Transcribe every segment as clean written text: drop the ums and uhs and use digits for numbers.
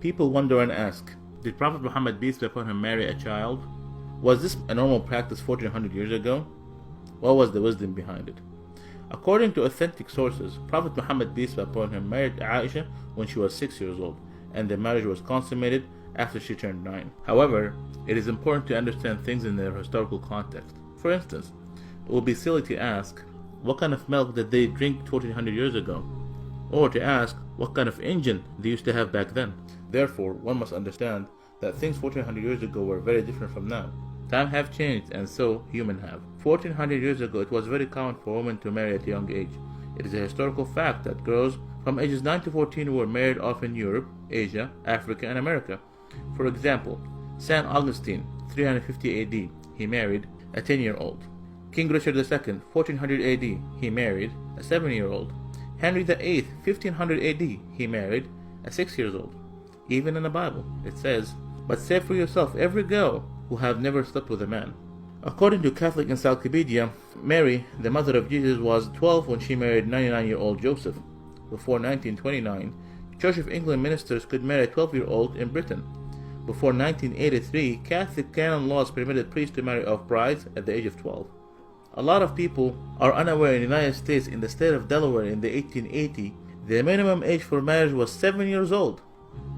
People wonder and ask, did Prophet Muhammad, peace be upon him, marry a child? Was this a normal practice 1400 years ago? What was the wisdom behind it? According to authentic sources, Prophet Muhammad, peace be upon him, married Ă'Isha when she was 6 years old, and the marriage was consummated after she turned 9. However, it is important to understand things in their historical context. For instance, it would be silly to ask, what kind of milk did they drink 1400 years ago? Or to ask, what kind of engine they used to have back then? Therefore, one must understand that things 1400 years ago were very different from now. Time have changed, and so human have. 1400 years ago, it was very common for women to marry at a young age. It is a historical fact that girls from ages 9 to 14 were married off in Europe, Asia, Africa, and America. For example, St. Augustine, 350 AD, he married a 10-year-old. King Richard II, 1400 AD, he married a 7-year-old. Henry VIII, 1500 AD, he married a 6-year-old. Even in the Bible, it says, "But say for yourself every girl who have never slept with a man." According to Catholic Encyclopedia, Mary, the mother of Jesus, was 12 when she married 99-year-old Joseph. Before 1929, Church of England ministers could marry a 12-year-old in Britain. Before 1983, Catholic canon laws permitted priests to marry off brides at the age of 12. A lot of people are unaware in the United States, in the state of Delaware in the 1880, the minimum age for marriage was 7 years old,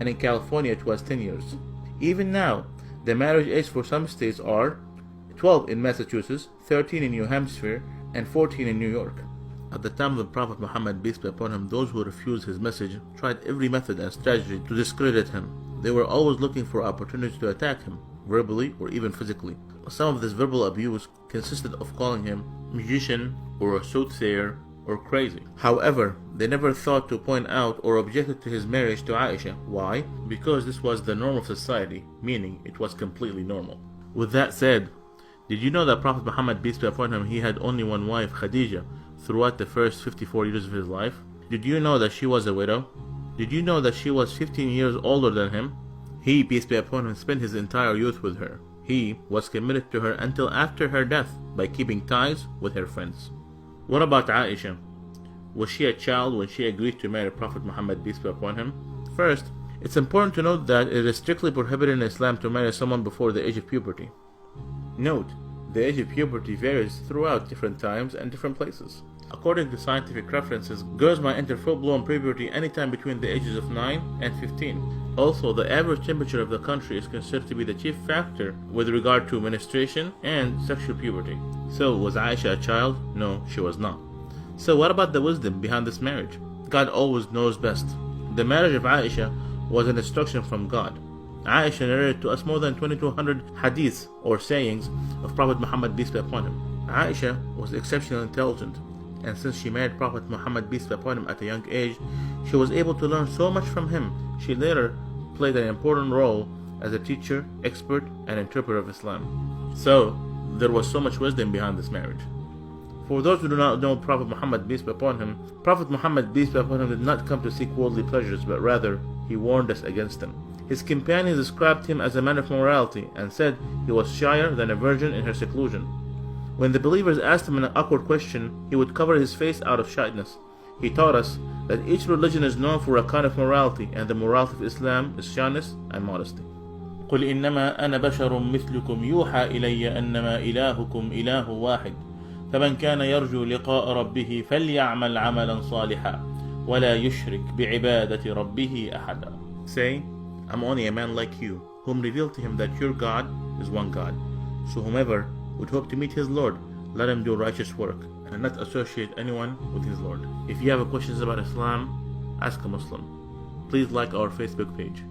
and in California it was 10 years. Even now, the marriage age for some states are 12 in Massachusetts, 13 in New Hampshire, and 14 in New York. At the time of the Prophet Muhammad, peace be upon him, those who refused his message tried every method and strategy to discredit him. They were always looking for opportunities to attack him, verbally or even physically. Some of this verbal abuse consisted of calling him magician or a soothsayer or crazy. However, they never thought to point out or objected to his marriage to Ă'Isha. Why? Because this was the norm of society, meaning it was completely normal. With that said, did you know that Prophet Muhammad, peace be upon him, he had only one wife, Khadija, throughout the first 54 years of his life? Did you know that she was a widow? Did you know that she was 15 years older than him? He, peace be upon him, spent his entire youth with her. He was committed to her until after her death by keeping ties with her friends. What about Ă'Isha? Was she a child when she agreed to marry Prophet Muhammad, peace be upon him? First, it's important to note that it is strictly prohibited in Islam to marry someone before the age of puberty. Note, the age of puberty varies throughout different times and different places. According to scientific references, girls might enter full-blown puberty anytime between the ages of 9 and 15. Also, the average temperature of the country is considered to be the chief factor with regard to menstruation and sexual puberty. So, was Ă'Isha a child? No, she was not. So what about the wisdom behind this marriage? God always knows best. The marriage of Ă'Isha was an instruction from God. Ă'Isha narrated to us more than 2200 hadiths or sayings of Prophet Muhammad, peace be upon him. Ă'Isha was exceptionally intelligent, and since she married Prophet Muhammad, peace be upon him, at a young age, she was able to learn so much from him. She later played an important role as a teacher, expert, and interpreter of Islam. So, there was so much wisdom behind this marriage. For those who do not know Prophet Muhammad, peace be upon him, Prophet Muhammad, peace be upon him, did not come to seek worldly pleasures, but rather, he warned us against them. His companions described him as a man of morality, and said he was shyer than a virgin in her seclusion. When the believers asked him an awkward question, he would cover his face out of shyness. He taught us that each religion is known for a kind of morality, and the morality of Islam is shyness and modesty. قُلْ إِنَّمَا أَنَا بَشَرٌ مِثْلُكُمْ يُوحَى إِلَيَّ أَنَّمَا إِلَهُكُمْ إِلَهٌ وَاحِدٌ فَمَنْ كَانَ يَرْجُو لِقَاءَ رَبِّهِ فَلْيَعْمَلْ عَمَلًا صَالِحًا وَلَا يُشْرِكْ بِعِبَادَةِ رَبِّهِ أَحَدًا. Say, I'm only a man like you, whom revealed to him that your God is one God. So whomever would hope to meet his Lord, let him do righteous work, and not associate anyone with his Lord. If you have questions about Islam, ask a Muslim. Please like our Facebook page.